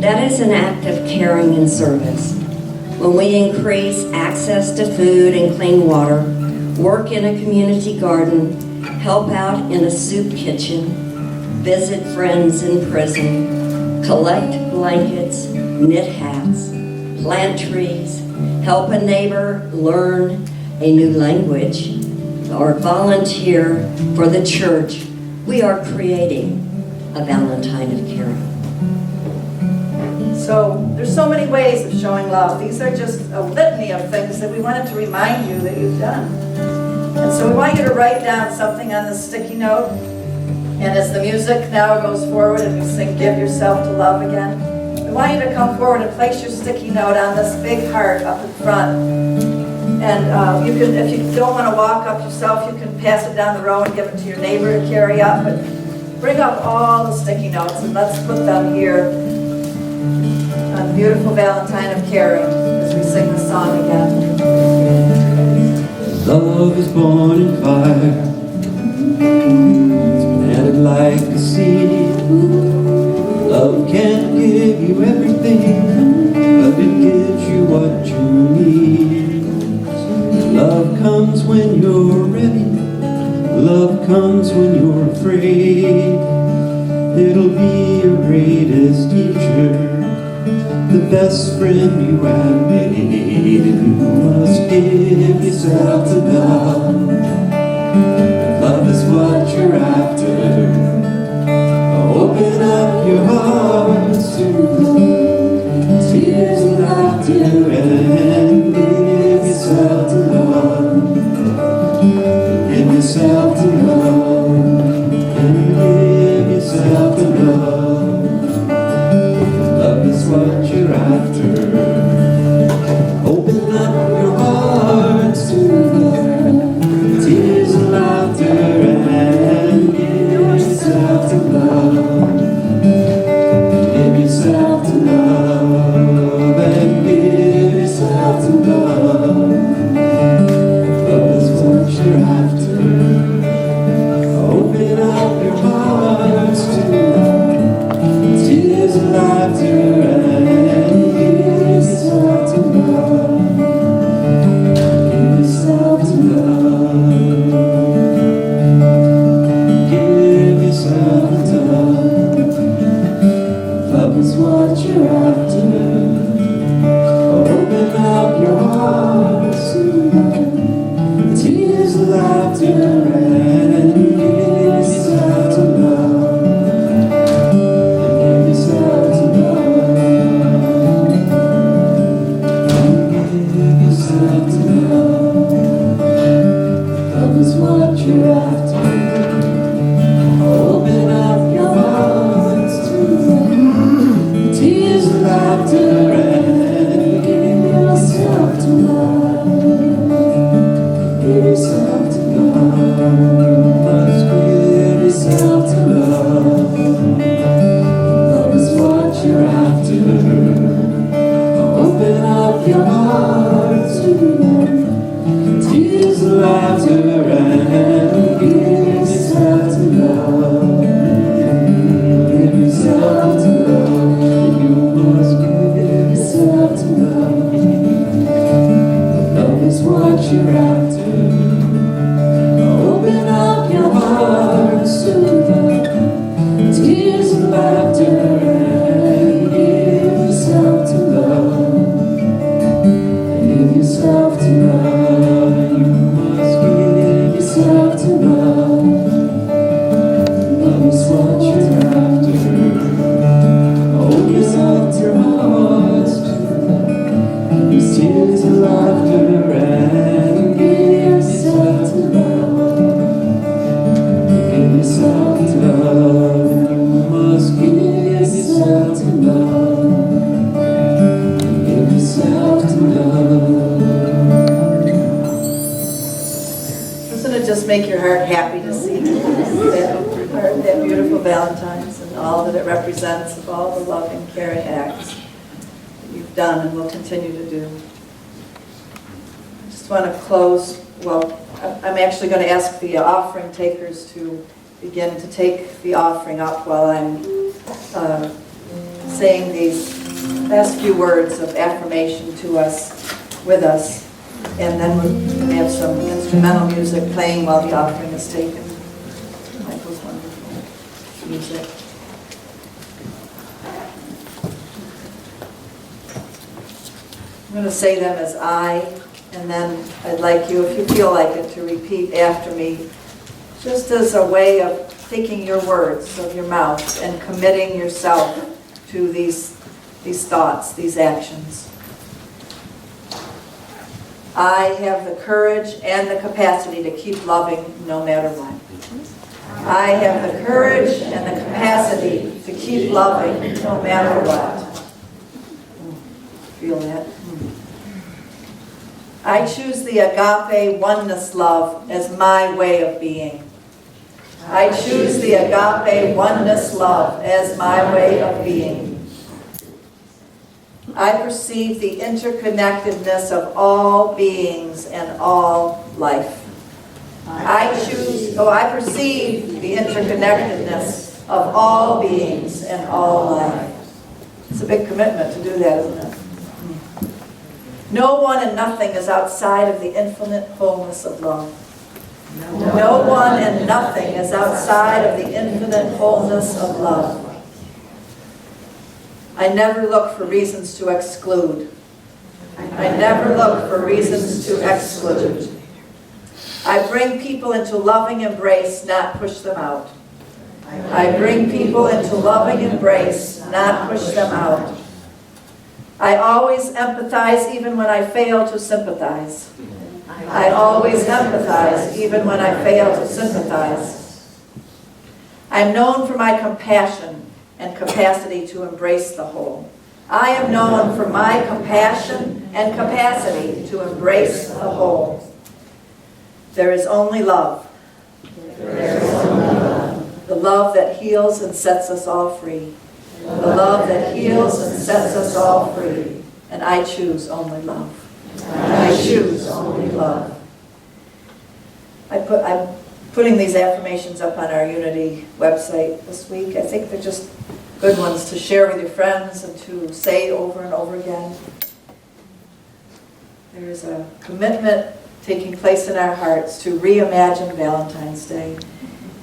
that is an act of caring and service. When we increase access to food and clean water, work in a community garden, help out in a soup kitchen, visit friends in prison, collect blankets, knit hats, plant trees, help a neighbor learn a new language, or volunteer for the church, we are creating a Valentine of caring. So there's so many ways of showing love. These are just a litany of things that we wanted to remind you that you've done. And so we want you to write down something on this sticky note. And as the music now goes forward and we sing Give Yourself to Love again, we want you to come forward and place your sticky note on this big heart up in front. And you can, if you don't want to walk up yourself, you can pass it down the row and give it to your neighbor to carry up. But bring up all the sticky notes and let's put them here on Beautiful Valentine of Caring as we sing the song again. Love is born in fire, it's planted like a seed. Love can't give you everything, but it gives you what you need. Love comes when you're ready, love comes when you're afraid. It'll be your greatest teacher, the best friend you have made. You must give yourself to love. If love is what you're after, open up your hearts to tears and laughter, and give yourself to love. Give yourself to love, and give yourself to love. Love is what you're after. Open up your hearts to love, tears and laughter, and give yourself to love. Give yourself to love, and give yourself to love. Love is what you're after. Open up your hearts to love, tears and laughter, and give yourself to love. Give yourself to love. Give yourself to love. Love is what you're after. Open up your hearts to love, tears and laughter, and give yourself to love. Give yourself to love. Give yourself to love. Love is what you're after. Open up your hearts to love, laughter and give yourself to love. Give yourself to love. You must give yourself to love. Love is what you're after. Open up your heart to love. Tears and laughter and give yourself to love. Give yourself to love. You must give yourself to love. Love is what you're after. Open up your hearts to love. Tears and laughter and give yourself to love. Give yourself to love. You must give yourself to love. Love is what you're after. Open up your hearts to love. Use tears and laughter and give yourself to love. Give yourself to love. You must give yourself to love. Give yourself to love. Doesn't it just make your heart happy to see that beautiful Valentine's and all that it represents of all the loving, caring acts that you've done and will continue to do? I just want to close. Well, I'm actually going to ask the offering takers to begin to take the offering up while I'm saying these last few words of affirmation to us, with us. And then we're going to have some instrumental music playing while the offering is taken. Michael's wonderful music. I'm going to say them as I, and then I'd like you, if you feel like it, to repeat after me, just as a way of taking your words of your mouth and committing yourself to these thoughts, these actions. I have the courage and the capacity to keep loving no matter what. I have the courage and the capacity to keep loving no matter what. Feel that? I choose the agape oneness love as my way of being. I choose the agape oneness love as my way of being. I perceive the interconnectedness of all beings and all life. I perceive the interconnectedness of all beings and all life. It's a big commitment to do that, isn't it? No one and nothing is outside of the infinite wholeness of love. No one and nothing is outside of the infinite wholeness of love. I never look for reasons to exclude. I never look for reasons to exclude. I bring people into loving embrace, not push them out. I bring people into loving embrace, not push them out. I always empathize even when I fail to sympathize. I always empathize even when I fail to sympathize. I'm known for my compassion and capacity to embrace the whole. I am known for my compassion and capacity to embrace the whole. There is only love. There is only love. The love that heals and sets us all free. The love that heals and sets us all free. And I choose only love. I choose only love. I'm putting these affirmations up on our Unity website this week. I think they're just good ones to share with your friends and to say over and over again. There is a commitment taking place in our hearts to reimagine Valentine's Day.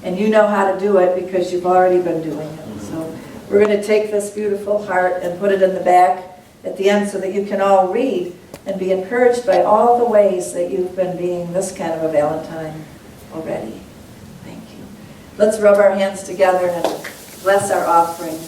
And you know how to do it because you've already been doing it. So we're going to take this beautiful heart and put it in the back at the end so that you can all read and be encouraged by all the ways that you've been being this kind of a Valentine already. Thank you. Let's rub our hands together and bless our offering.